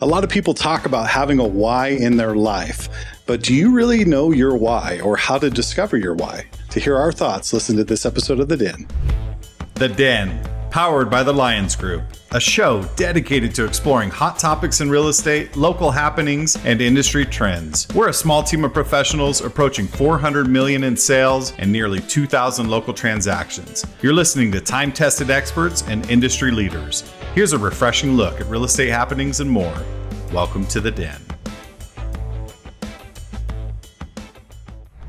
A lot of people talk about having a why in their life, but do you really know your why or how to discover your why? To hear our thoughts, listen to this episode of The Den. The Den, powered by the Lyons Group, a show dedicated to exploring hot topics in real estate, local happenings, and industry trends. We're a small team of professionals approaching $400 million in sales and nearly 2,000 local transactions. You're listening to time-tested experts and industry leaders. Here's a refreshing look at real estate happenings and more. Welcome to The Den.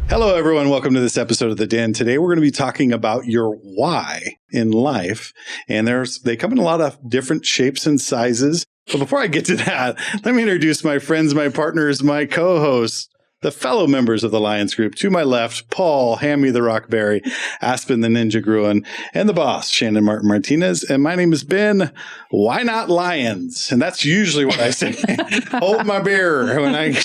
Hello, everyone. Welcome to this episode of The Den. Today, we're going to be talking about your why in life. And they come in a lot of different shapes and sizes. But before I get to that, let me introduce my friends, my partners, my co-hosts, the fellow members of the Lyons Group. To my left, Paul, Hand Me the Rockberry, Aspen the Ninja Groen, and the boss, Shannon Martin Martinez. And my name is Ben. Why not Lyons? And that's usually what I say. Hold my beer when I.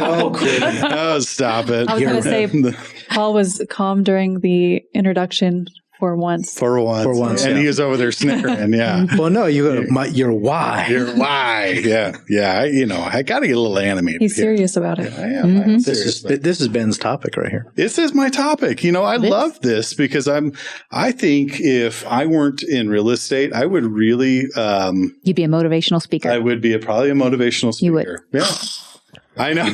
Oh, stop it! I was going to say Paul was calm during the introduction. For once. And he was over there snickering, yeah. Well, no, your why. Your why. Yeah. I got to get a little animated. He's serious about it. Yeah, I am. Mm-hmm. This is Ben's topic right here. This is my topic. I love this because I think if I weren't in real estate, I would really... You'd be a motivational speaker. I would be probably a motivational speaker. You would. Yeah. I know.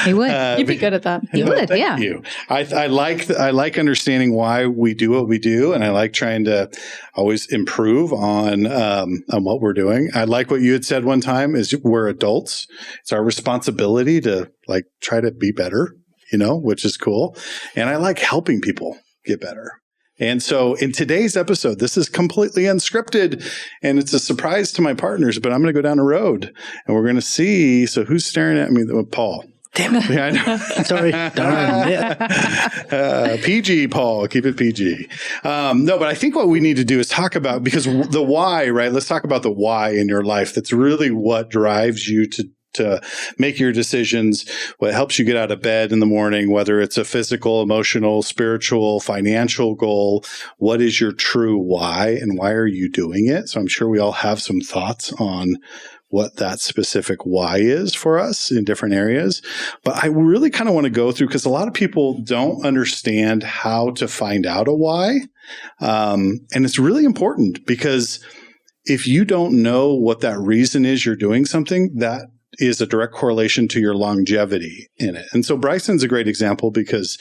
He would. You'd be good at that. You would, thank yeah. You. I like understanding why we do what we do, and I like trying to always improve on what we're doing. I like what you had said one time is we're adults. It's our responsibility to try to be better, which is cool. And I like helping people get better. And so in today's episode, this is completely unscripted and it's a surprise to my partners, but I'm going to go down the road and we're going to see. So who's staring at me? Paul. Damn it. Yeah, I know. Sorry. Darn it. PG, Paul. Keep it PG. No, but I think what we need to do is talk about, because the why, right? Let's talk about the why in your life. That's really what drives you to make your decisions, what helps you get out of bed in the morning, whether it's a physical, emotional, spiritual, financial goal. What is your true why and why are you doing it? So I'm sure we all have some thoughts on what that specific why is for us in different areas. But I really kind of want to go through, because a lot of people don't understand how to find out a why. And it's really important, because if you don't know what that reason is you're doing something, that is a direct correlation to your longevity in it. And so Bryson's a great example because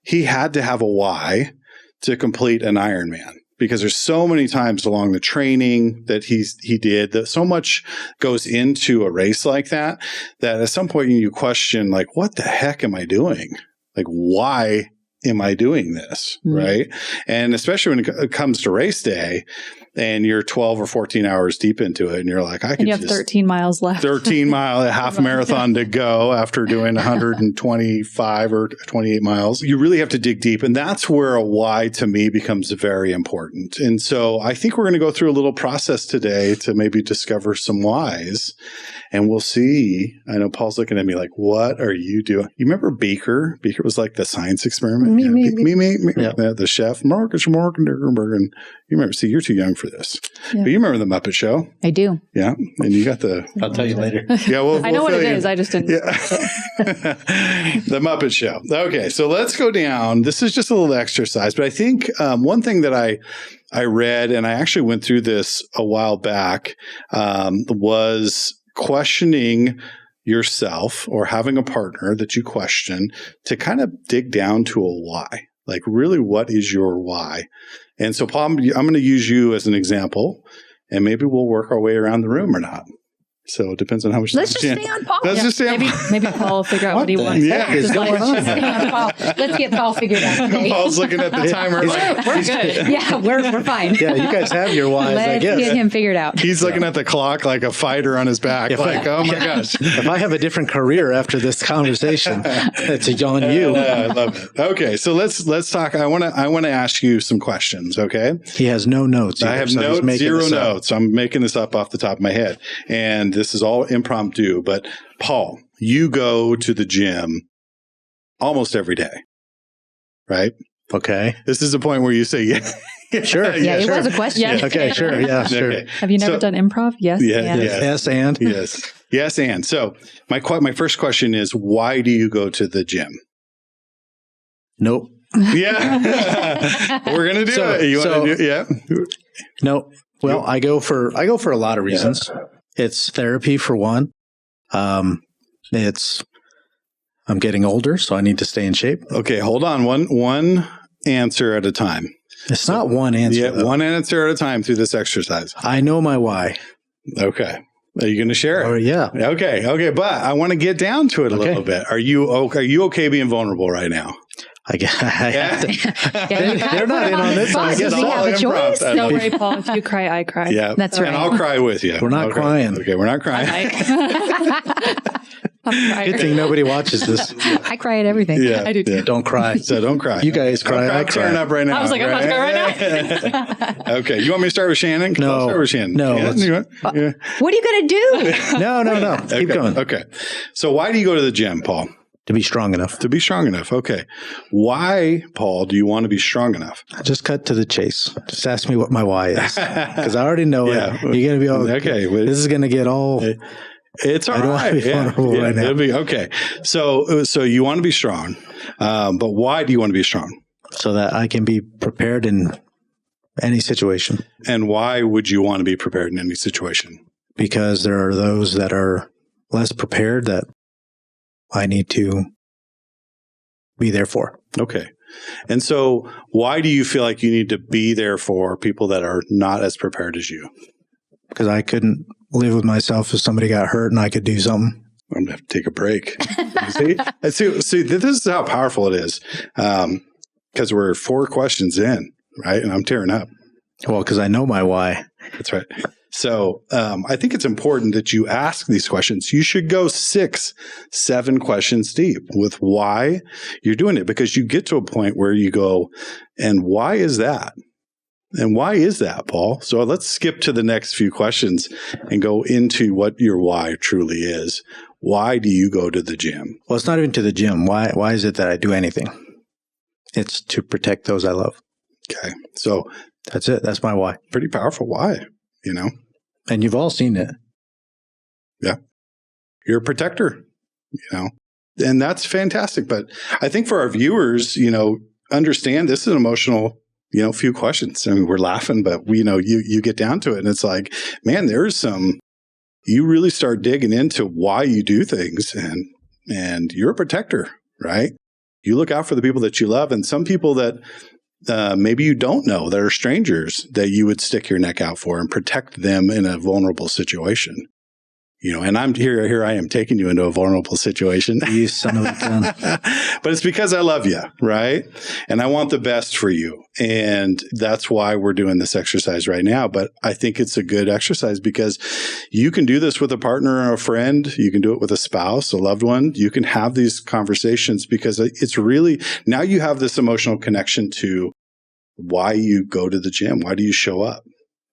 he had to have a why to complete an Ironman, because there's so many times along the training that he did that so much goes into a race like that at some point you question, what the heck am I doing? Why am I doing this? Mm-hmm. Right. And especially when it comes to race day and you're 12 or 14 hours deep into it and you're like, and you have 13 miles left. 13 mile, a half marathon to go after doing 125 or 28 miles. You really have to dig deep. And that's where a why to me becomes very important. And so I think we're going to go through a little process today to maybe discover some whys. And we'll see. I know Paul's looking at me like, what are you doing? You remember Beaker? Beaker was like the science experiment. Me. Yeah. The chef, Marcus Morgenberg. You remember, see, you're too young for this. Yeah. But you remember the Muppet Show? I do. Yeah. And you got the... I'll tell you later. Yeah, I know what it is. I just didn't. Yeah. The Muppet Show. Okay. So let's go down. This is just a little exercise. But I think one thing that I read, and I actually went through this a while back, was questioning yourself or having a partner that you question to kind of dig down to a why. Really, what is your why? And so, Paul, I'm going to use you as an example, and maybe we'll work our way around the room or not. So it depends on how much. Let's just stay on Paul. Just stay on maybe Paul will figure out what he wants. Yeah, Let's stay on Paul. Let's get Paul figured out today. Paul's looking at the timer. We're good. Yeah, we're fine. Yeah, you guys have your whys, I guess. Let's get him figured out. He's looking at the clock like a fighter on his back. Oh my gosh. If I have a different career after this conversation, it's on you. I love it. Okay, so let's talk. I want to ask you some questions. Okay. He has no notes. I have zero notes. I'm making this up off the top of my head, and this is all impromptu. But Paul, you go to the gym almost every day, right? Okay. This is the point where you say, yeah, Sure. Yeah, it sure. was a question. Yeah. Okay, sure. Yeah, sure. Okay. Have you never done improv? Yes. Yeah, and. yeah. Yes, and? Yes, and. So my first question is, why do you go to the gym? Nope. Yeah. We're going to do it. You want to do it? Yeah. No. Well, I go for a lot of reasons. Yeah. It's therapy for one. It's I'm getting older, so I need to stay in shape. Okay, hold on. One answer at a time. It's not one answer. Yeah, though. one answer at a time through this exercise. I know my why. Okay. Are you going to share it? Oh, yeah. Okay. But I want to get down to it a little bit. Are you okay being vulnerable right now? I guess I have to. They're not in on this. I guess we have a choice. Don't worry, Paul. If you cry, I cry. Yeah, that's right. And I'll cry with you. We're not crying. Okay, we're not crying. Good thing nobody watches this. I cry at everything. Yeah, I do too. Yeah. Don't cry. So don't cry. You guys cry. I cry. Tearing up right now. I was like, I'm not crying right now. Okay. You want me to start with Shannon? No. I'll start with Shannon. No. Yeah. What are you going to do? No. Keep going. Okay. So why do you go to the gym, Paul? To be strong enough. To be strong enough. Okay. Why, Paul, do you want to be strong enough? Just cut to the chase. Just ask me what my why is. Because I already know it. You're going to be all, okay. This is going to get all... It's all I don't right. want to be vulnerable right now. Okay. So you want to be strong. But why do you want to be strong? So that I can be prepared in any situation. And why would you want to be prepared in any situation? Because there are those that are less prepared that I need to be there for. Okay. And so why do you feel like you need to be there for people that are not as prepared as you? Because I couldn't live with myself if somebody got hurt and I could do something. I'm going to have to take a break. See, this is how powerful it is. Because we're 4 questions in, right? And I'm tearing up. Well, because I know my why. That's right. So I think it's important that you ask these questions. You should go 6, 7 questions deep with why you're doing it, because you get to a point where you go, and why is that? And why is that, Paul? So let's skip to the next few questions and go into what your why truly is. Why do you go to the gym? Well, it's not even to the gym. Why is it that I do anything? It's to protect those I love. Okay. So that's it. That's my why. Pretty powerful why, you know? And you've all seen it. Yeah. You're a protector, you know? And that's fantastic. But I think for our viewers, you know, understand this is an emotional, you know, few questions. I mean, we're laughing, but we, you know, you get down to it and it's like, man, you really start digging into why you do things, and you're a protector, right? You look out for the people that you love, and some people that maybe you don't know that are strangers that you would stick your neck out for and protect them in a vulnerable situation. You know, and I'm here I am taking you into a vulnerable situation. You son of a gun. But it's because I love you, right? And I want the best for you. And that's why we're doing this exercise right now. But I think it's a good exercise because you can do this with a partner or a friend. You can do it with a spouse, a loved one. You can have these conversations because it's really, now you have this emotional connection to why you go to the gym. Why do you show up,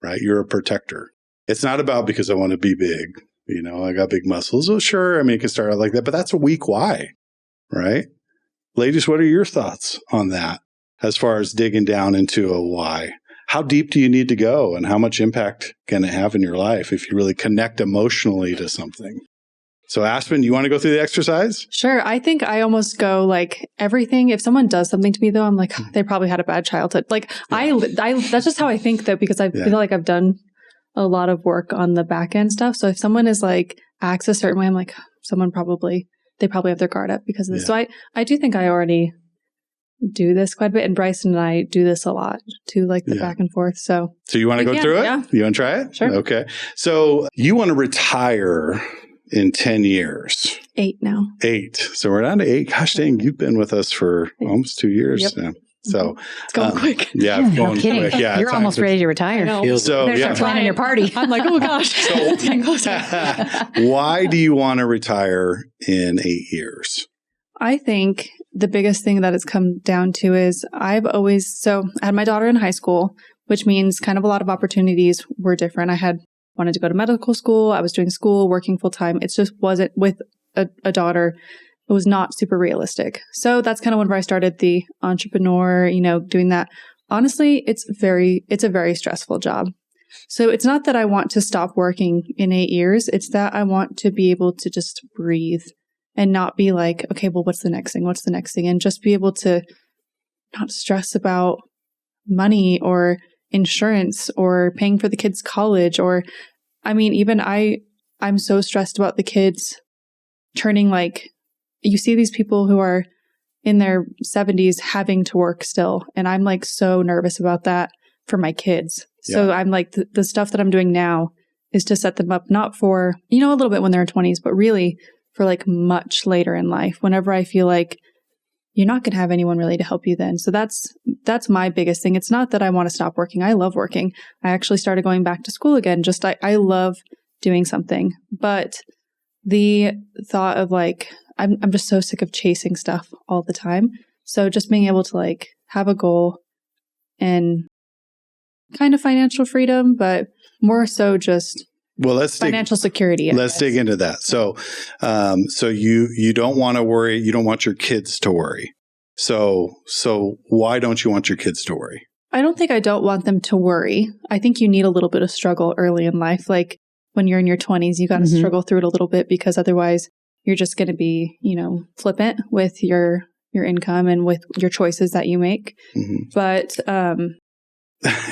right? You're a protector. It's not about because I want to be big. You know, I got big muscles. Oh, sure. I mean, it can start out like that, but that's a weak why, right? Ladies, what are your thoughts on that as far as digging down into a why? How deep do you need to go, and how much impact can it have in your life if you really connect emotionally to something? So, Aspen, you want to go through the exercise? Sure. I think I almost go like everything. If someone does something to me, though, I'm like, they probably had a bad childhood. Like, I that's just how I think, though, because I feel like I've done a lot of work on the back end stuff. So if someone is like acts a certain way, I'm like, they probably have their guard up because of this. So I do think I already do this quite a bit. And Bryson and I do this a lot too, like the back and forth. So you want to go through it? Yeah. You want to try it? Sure. Okay. So you want to retire in 10 years. 8 now. 8. So we're down to 8. Gosh dang, you've been with us for almost 2 years now. So it's going quick. Yeah, it's going no kidding. quick. Yeah, you're almost ready to retire. So you better start planning your party. I'm like, oh gosh. Why do you want to retire in 8 years? I think the biggest thing that it's come down to is I had my daughter in high school, which means kind of a lot of opportunities were different. I wanted to go to medical school. I was doing school, working full time. It just wasn't with a daughter. It was not super realistic. So that's kind of whenever I started the entrepreneur, you know, doing that honestly, it's a very stressful job. So it's not that I want to stop working in 8 years. It's that I want to be able to just breathe and not be like, okay, well, what's the next thing? What's the next thing? And just be able to not stress about money or insurance or paying for the kids' college. Or, I mean, even I'm so stressed about the kids turning, like, you see these people who are in their 70s having to work still. And I'm like so nervous about that for my kids. So I'm like, the stuff that I'm doing now is to set them up, not for, a little bit when they're in 20s, but really for like much later in life, whenever I feel like you're not going to have anyone really to help you then. So that's my biggest thing. It's not that I want to stop working. I love working. I actually started going back to school again. I love doing something. But the thought of like, I'm just so sick of chasing stuff all the time. So just being able to like have a goal and kind of financial freedom, but more so just financial security. Let's dig into that. So you don't want to worry. You don't want your kids to worry. So why don't you want your kids to worry? I don't think I don't want them to worry. I think you need a little bit of struggle early in life. Like when you're in your 20s, you got to struggle through it a little bit, because otherwise you're just going to be, flippant with your income and with your choices that you make. But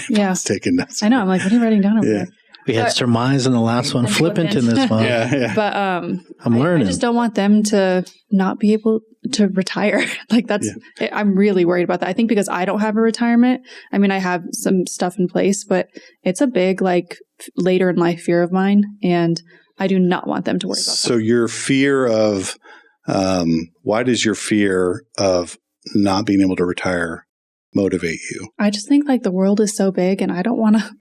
yeah, taking notes. I know. I'm like, what are you writing down over there? We had surmise in the last one, flippant in this one. But I'm learning. I just don't want them to not be able to retire. Like I'm really worried about that. I think because I don't have a retirement. I mean, I have some stuff in place, but it's a big like later in life fear of mine, and I do not want them to worry about that. So your fear of why does your fear of not being able to retire motivate you? I just think like the world is so big, and I don't want to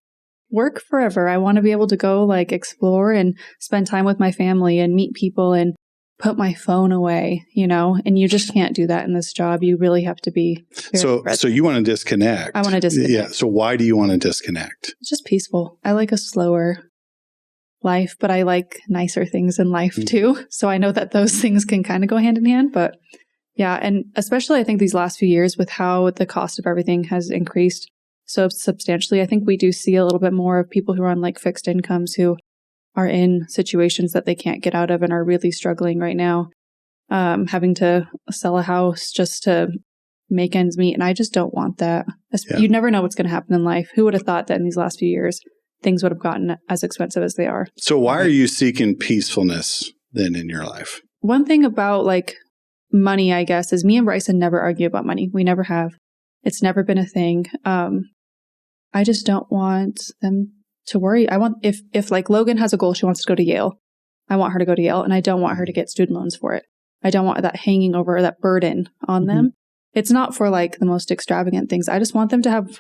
work forever. I want to be able to go like explore and spend time with my family and meet people and put my phone away, and you just can't do that in this job. You really have to be present. So you want to disconnect. I want to disconnect. Yeah. So why do you want to disconnect? It's just peaceful. I like a slower life, but I like nicer things in life too. So I know that those things can kind of go hand in hand, but yeah. And especially I think these last few years with how the cost of everything has increased so substantially, I think we do see a little bit more of people who are on like fixed incomes who are in situations that they can't get out of and are really struggling right now, having to sell a house just to make ends meet. And I just don't want that. You never know what's going to happen in life. Who would have thought that in these last few years, things would have gotten as expensive as they are? So why are you seeking peacefulness then in your life? One thing about like money, I guess, is me and Bryson never argue about money. We never have. It's never been a thing. I just don't want them to worry. I want, if like Logan has a goal, she wants to go to Yale. I want her to go to Yale, and I don't want her to get student loans for it. I don't want that hanging over, that burden on them. It's not for like the most extravagant things. I just want them to have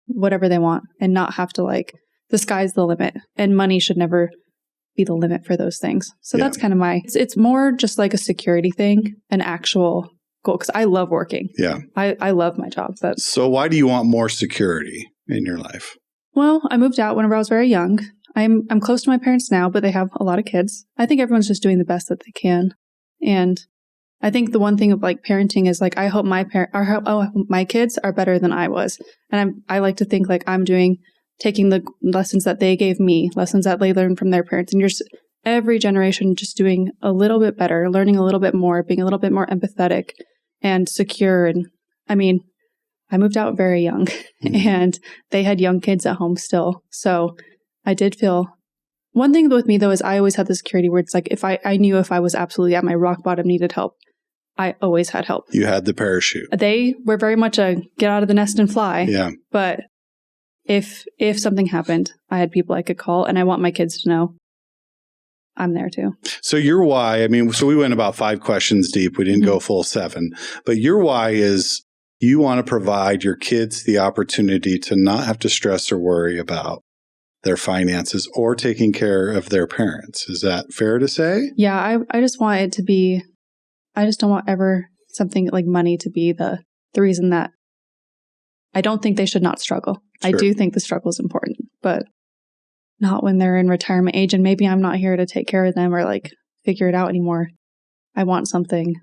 whatever they want and not have to like, the sky's the limit, and money should never be the limit for those things. So that's kind of it's more just like a security thing, an actual goal, because I love working. Yeah. I love my job. But so why do you want more security in your life? Well, I moved out whenever I was very young. I'm close to my parents now, but they have a lot of kids. I think everyone's just doing the best that they can. And I think the one thing of like parenting is like, I hope my kids are better than I was. And I like to think like I'm taking the lessons that they gave me, lessons that they learned from their parents. And every generation just doing a little bit better, learning a little bit more, being a little bit more empathetic and secure. And I mean, I moved out very young and they had young kids at home still. So I did feel, one thing with me though, is I always had the security where it's like, if I knew if I was absolutely at my rock bottom, needed help, I always had help. You had the parachute. They were very much a get out of the nest and fly. Yeah. But if something happened, I had people I could call, and I want my kids to know I'm there too. So your why, so we went about 5 questions deep. We didn't go full 7, but your why is you want to provide your kids the opportunity to not have to stress or worry about their finances or taking care of their parents. Is that fair to say? Yeah, I just want it to be, I just don't want ever something like money to be the reason that I don't think they should not struggle. Sure. I do think the struggle is important, but not when they're in retirement age and maybe I'm not here to take care of them or like figure it out anymore. I want something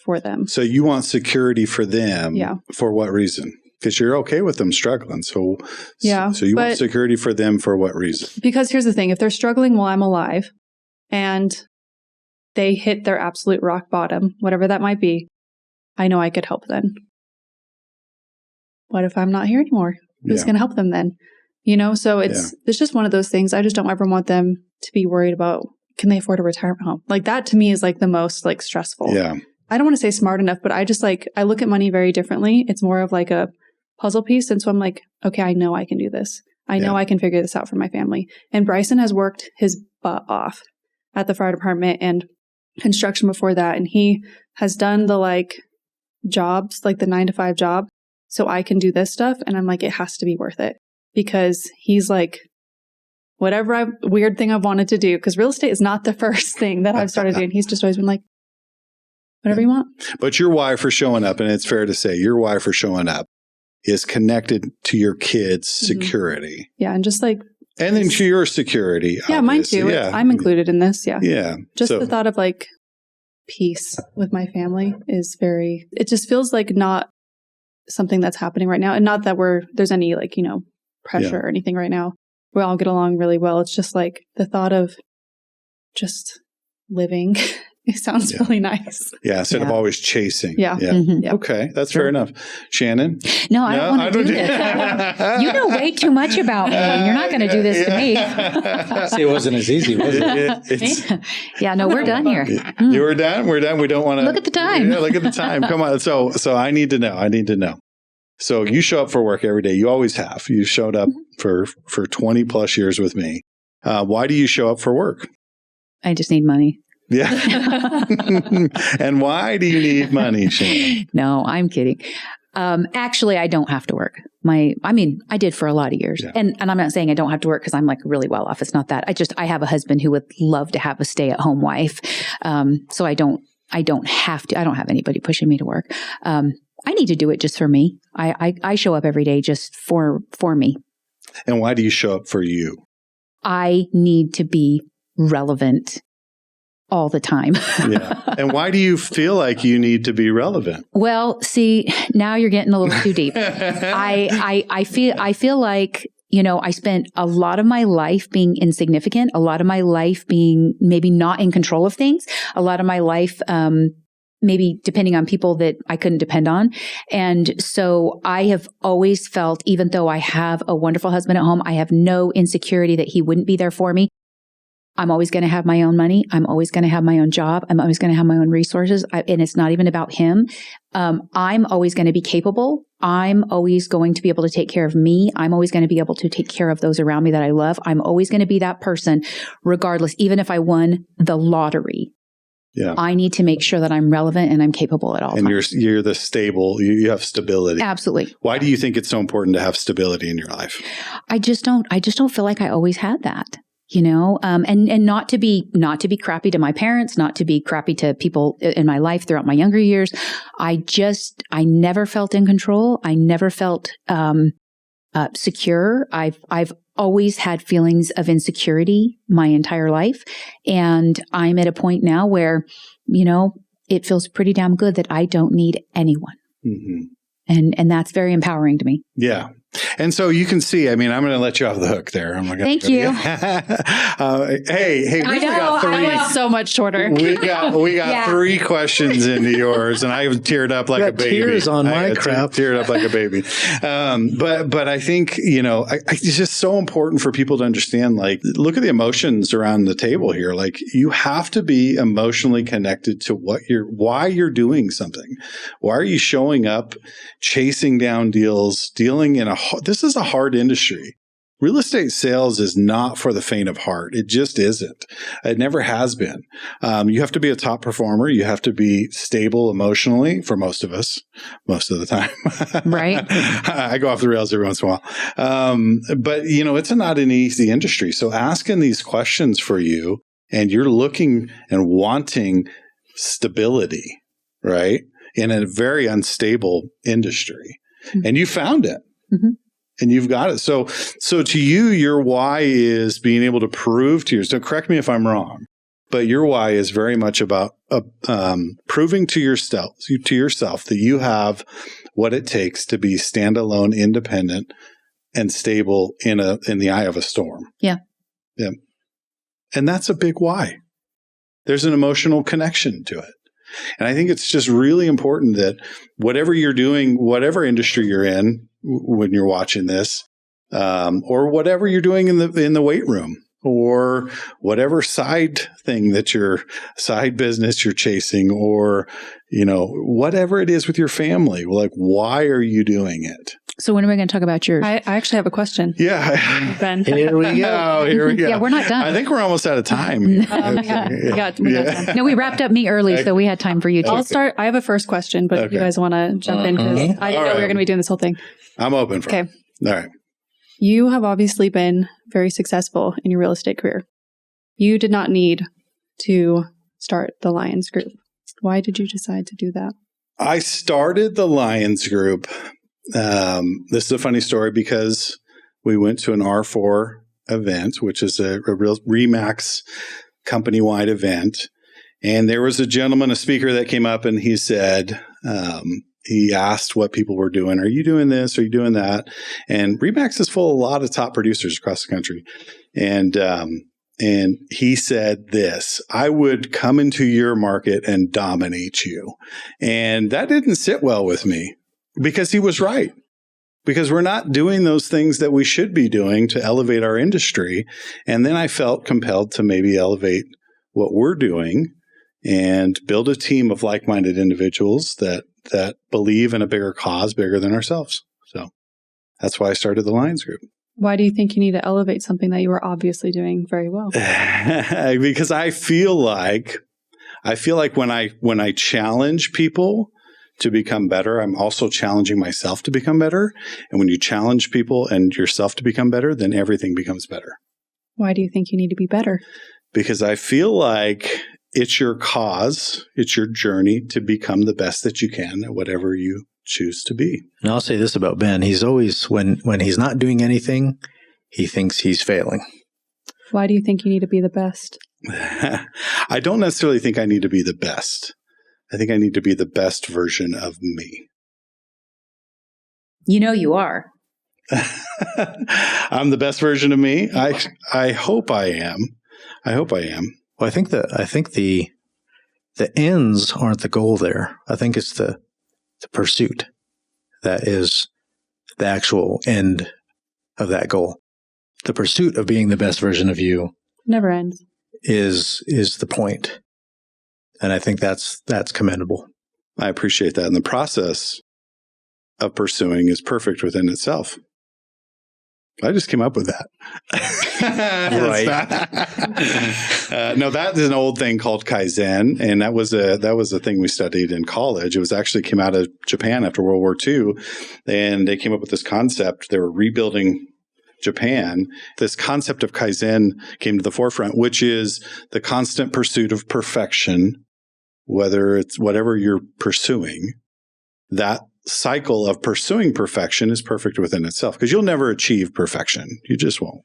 for them. So you want security for them. Yeah. For what reason? Because you're okay with them struggling. So you want security for them for what reason? Because here's the thing. If they're struggling while I'm alive and they hit their absolute rock bottom, whatever that might be, I know I could help then. What if I'm not here anymore? Who's going to help them then? So it's just one of those things. I just don't ever want them to be worried about, can they afford a retirement home? Like that to me is like the most like stressful. Yeah. I don't want to say smart enough, but I just like, I look at money very differently. It's more of like a puzzle piece. And so I'm like, okay, I know I can do this. I know I can figure this out for my family. And Bryson has worked his butt off at the fire department and construction before that. And he has done the like jobs, like the 9-to-5 job. So I can do this stuff. And I'm like, it has to be worth it because he's like, whatever weird thing I've wanted to do, because real estate is not the first thing that I've started doing. He's just always been like, whatever you want. But your why for showing up, and it's fair to say your why for showing up is connected to your kids' security. Yeah. And just like, and then to your security. Yeah, obviously. mine too. Yeah. I'm included in this. Yeah. Yeah. Just the thought of like peace with my family is it just feels like not something that's happening right now. And not that there's any like, pressure or anything right now. We all get along really well. It's just like the thought of just living. It sounds really nice. Yeah, instead of always chasing. Yeah. Mm-hmm. Yep. Okay, that's fair enough. Shannon? No, I don't want to do this. You know way too much about me. You're not going to do this to me. See, it wasn't as easy, was it? Yeah, no, we're done here. You were done? We're done? We don't want to... Look at the time. Yeah, look at the time. Come on. So I need to know. So you show up for work every day. You always have. You showed up for 20 plus years with me. Why do you show up for work? I just need money. Yeah. And why do you need money, Shannon? No, I'm kidding. Actually, I don't have to work. I did for a lot of years. Yeah. And I'm not saying I don't have to work because I'm like really well off. It's not that. I have a husband who would love to have a stay-at-home wife. So I don't have to. I don't have anybody pushing me to work. I need to do it just for me. I show up every day just for me. And why do you show up for you? I need to be relevant all the time. Yeah. And why do you feel like you need to be relevant? Well, see, now you're getting a little too deep. I feel like, I spent a lot of my life being insignificant, a lot of my life being maybe not in control of things, a lot of my life, maybe depending on people that I couldn't depend on. And so I have always felt, even though I have a wonderful husband at home, I have no insecurity that he wouldn't be there for me. I'm always going to have my own money. I'm always going to have my own job. I'm always going to have my own resources. And it's not even about him. I'm always going to be capable. I'm always going to be able to take care of me. I'm always going to be able to take care of those around me that I love. I'm always going to be that person, regardless, even if I won the lottery. Yeah. I need to make sure that I'm relevant and I'm capable at all times. And you're the stable, you have stability. Absolutely. Why do you think it's so important to have stability in your life? I just don't feel like I always had that. And not to be crappy to my parents, not to be crappy to people in my life throughout my younger years. I never felt in control. I never felt, secure. I've always had feelings of insecurity my entire life. And I'm at a point now where, it feels pretty damn good that I don't need anyone. Mm-hmm. And that's very empowering to me. Yeah. And so you can see, I'm going to let you off the hook there. I'm Thank you. Hey, we got three. I was so much shorter. We got 3 questions into yours, and I teared up like a baby. Tears on my crap. Teared up like a baby. But I think, it's just so important for people to understand, like, look at the emotions around the table here. Like, you have to be emotionally connected to why you're doing something. Why are you showing up, chasing down deals, dealing in this is a hard industry. Real estate sales is not for the faint of heart. It just isn't. It never has been. You have to be a top performer. You have to be stable emotionally for most of us, most of the time. Right. I go off the rails every once in a while. But, it's not an easy industry. So asking these questions for you, and you're looking and wanting stability, right, in a very unstable industry. Mm-hmm. And you found it. Mm-hmm. And you've got it. So to you, your why is being able to prove to yourself, correct me if I'm wrong, but your why is very much about proving to yourself that you have what it takes to be standalone, independent, and stable in the eye of a storm. Yeah. Yeah. And that's a big why. There's an emotional connection to it. And I think it's just really important that whatever you're doing, whatever industry you're in when you're watching this, or whatever you're doing in the weight room, or whatever side business you're chasing, or, whatever it is with your family, like, why are you doing it? So when are we going to talk about yours? I actually have a question. Yeah. Ben. Here we go. Yeah, we're not done. I think we're almost out of time. We got time. No, we wrapped up me early, so we had time for you too. I'll start. I have a first question, but if you guys want to jump in, because I didn't know we were going to be doing this whole thing. I'm open for it. Okay. All right. You have obviously been very successful in your real estate career. You did not need to start the Lyons Group. Why did you decide to do that? I started the Lyons Group. This is a funny story because we went to an R4 event, which is a real RE/MAX company-wide event. And there was a gentleman, a speaker that came up and he said, he asked what people were doing. Are you doing this? Are you doing that? And RE/MAX is full of a lot of top producers across the country. And he said this, I would come into your market and dominate you. And that didn't sit well with me because he was right. Because we're not doing those things that we should be doing to elevate our industry. And then I felt compelled to maybe elevate what we're doing and build a team of like-minded individuals that believe in a bigger cause, bigger than ourselves. So that's why I started the Lyons Group. Why do you think you need to elevate something that you were obviously doing very well? Because I feel like when I challenge people to become better, I'm also challenging myself to become better. And when you challenge people and yourself to become better, then everything becomes better. Why do you think you need to be better? Because I feel like it's your cause, it's your journey to become the best that you can at whatever you choose to be. And I'll say this about Ben. He's always, when he's not doing anything, he thinks he's failing. Why do you think you need to be the best? I don't necessarily think I need to be the best. I think I need to be the best version of me. You know you are. I'm the best version of me. I hope I am. I hope I am. Well, I think the ends aren't the goal there. I think it's the pursuit that is the actual end of that goal. The pursuit of being the best version of you never ends. Is the point. And I think that's commendable. I appreciate that. And the process of pursuing is perfect within itself. I just came up with that. Right. No, that is an old thing called Kaizen, and that was a thing we studied in college. It was actually came out of Japan after World War II, and they came up with this concept. They were rebuilding Japan. This concept of Kaizen came to the forefront, which is the constant pursuit of perfection, whether it's whatever you're pursuing. That cycle of pursuing perfection is perfect within itself because you'll never achieve perfection. You just won't.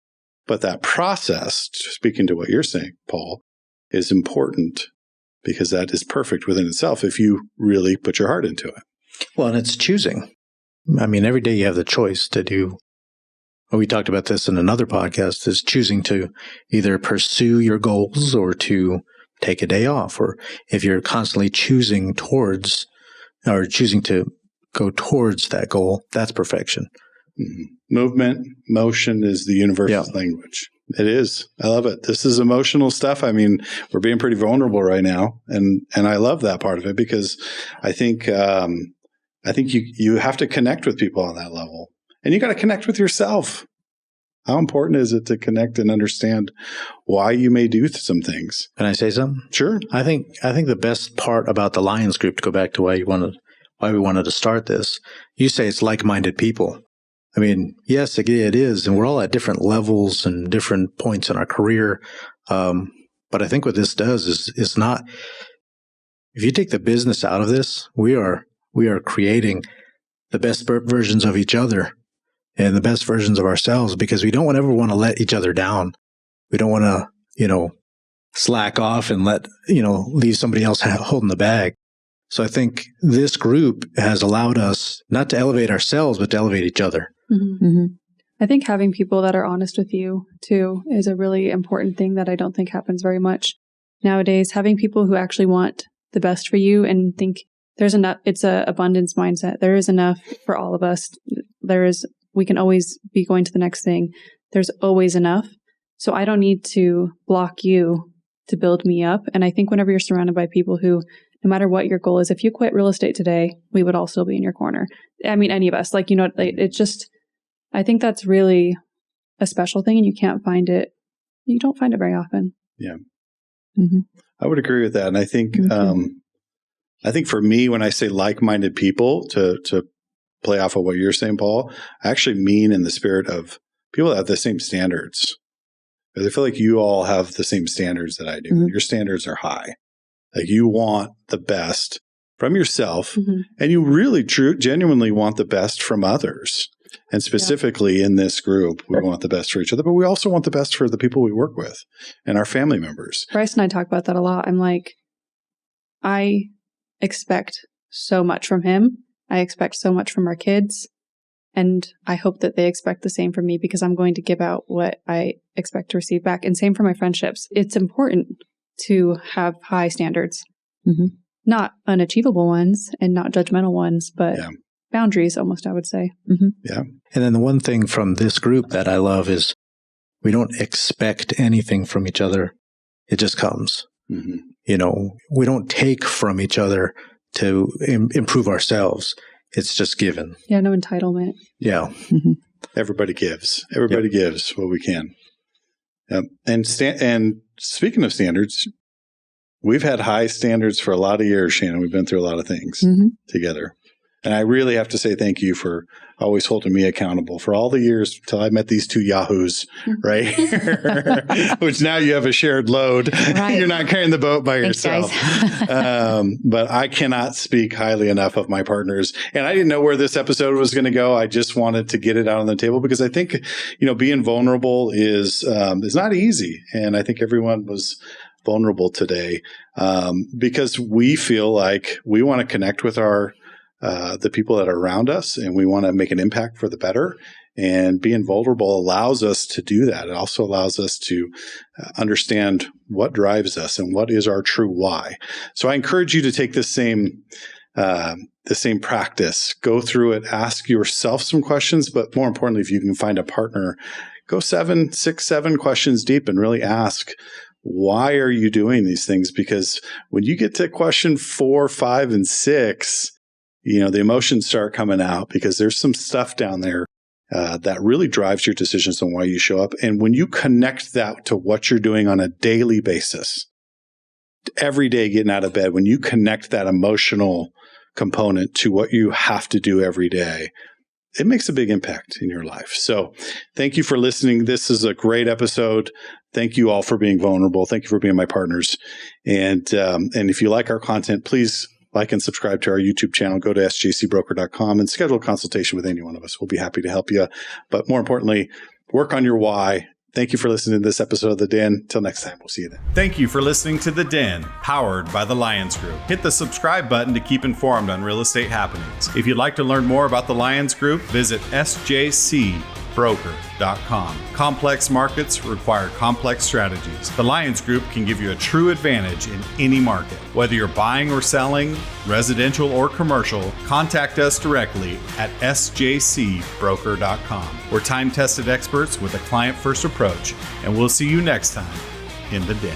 But that process, speaking to what you're saying, Paul, is important because that is perfect within itself if you really put your heart into it. Well, and it's choosing. I mean, every day you have the choice to do. We talked about this in another podcast, is choosing to either pursue your goals or to take a day off. Or if you're constantly choosing towards or choosing to go towards that goal, that's perfection. Mm-hmm. Movement, motion is the universal language. It is. I love it. This is emotional stuff. I mean, we're being pretty vulnerable right now, and I love that part of it because I think you have to connect with people on that level, and you got to connect with yourself. How important is it to connect and understand why you may do some things? Can I say something? Sure. I think the best part about the Lyons Group, to go back to why we wanted to start this, you say it's like-minded people. I mean, yes, it is, and we're all at different levels and different points in our career. But I think what this does is not. If you take the business out of this, we are creating the best versions of each other and the best versions of ourselves, because we don't ever want to let each other down. We don't want to, slack off and leave somebody else holding the bag. So I think this group has allowed us not to elevate ourselves, but to elevate each other. Mm-hmm. Mm-hmm. I think having people that are honest with you too is a really important thing that I don't think happens very much nowadays. Having people who actually want the best for you and think there's enough, it's a abundance mindset. There is enough for all of us. We can always be going to the next thing. There's always enough. So I don't need to block you to build me up. And I think whenever you're surrounded by people who, no matter what your goal is, if you quit real estate today, we would all still be in your corner. I mean, any of us, it's just, I think that's really a special thing, and you don't find it very often. Yeah. Mm-hmm. I would agree with that. And I think for me, when I say like-minded people, to play off of what you're saying, Paul, I actually mean in the spirit of people that have the same standards. Because I feel like you all have the same standards that I do. Mm-hmm. Your standards are high. Like, you want the best from yourself, mm-hmm. and you really genuinely want the best from others. And specifically in this group, we want the best for each other, but we also want the best for the people we work with and our family members. Bryce and I talk about that a lot. I'm like, I expect so much from him. I expect so much from our kids. And I hope that they expect the same from me, because I'm going to give out what I expect to receive back. And same for my friendships. It's important to have high standards, mm-hmm. not unachievable ones and not judgmental ones, but boundaries almost, I would say. Mm-hmm. Yeah. And then the one thing from this group that I love is we don't expect anything from each other. It just comes. Mm-hmm. We don't take from each other to improve ourselves. It's just given. Yeah, no entitlement. Yeah. Mm-hmm. Everybody gives. Everybody gives what we can. And speaking of standards, we've had high standards for a lot of years, Shannon. We've been through a lot of things mm-hmm. together. And I really have to say thank you for always holding me accountable for all the years until I met these two yahoos, right? Which now you have a shared load. Right. You're not carrying the boat by yourself. But I cannot speak highly enough of my partners. And I didn't know where this episode was going to go. I just wanted to get it out on the table, because I think, being vulnerable is not easy. And I think everyone was vulnerable today because we feel like we want to connect with the people that are around us, and we want to make an impact for the better. And being vulnerable allows us to do that. It also allows us to understand what drives us and what is our true why. So I encourage you to take the same practice, go through it, ask yourself some questions, but more importantly, if you can find a partner, go 7 questions deep and really ask, why are you doing these things? Because when you get to question 4, 5, and 6, the emotions start coming out, because there's some stuff down there that really drives your decisions on why you show up. And when you connect that to what you're doing on a daily basis, every day getting out of bed, when you connect that emotional component to what you have to do every day, it makes a big impact in your life. So thank you for listening. This is a great episode. Thank you all for being vulnerable. Thank you for being my partners. And if you like our content, please like and subscribe to our YouTube channel. Go to sjcbroker.com and schedule a consultation with any one of us. We'll be happy to help you. But more importantly, work on your why. Thank you for listening to this episode of The Den. Until next time, we'll see you then. Thank you for listening to The Den, powered by the Lyons Group. Hit the subscribe button to keep informed on real estate happenings. If you'd like to learn more about the Lyons Group, visit sjcbroker.com. Complex markets require complex strategies. The Lyons Group can give you a true advantage in any market. Whether you're buying or selling, residential or commercial, contact us directly at sjcbroker.com. We're time-tested experts with a client-first approach, and we'll see you next time in The Den.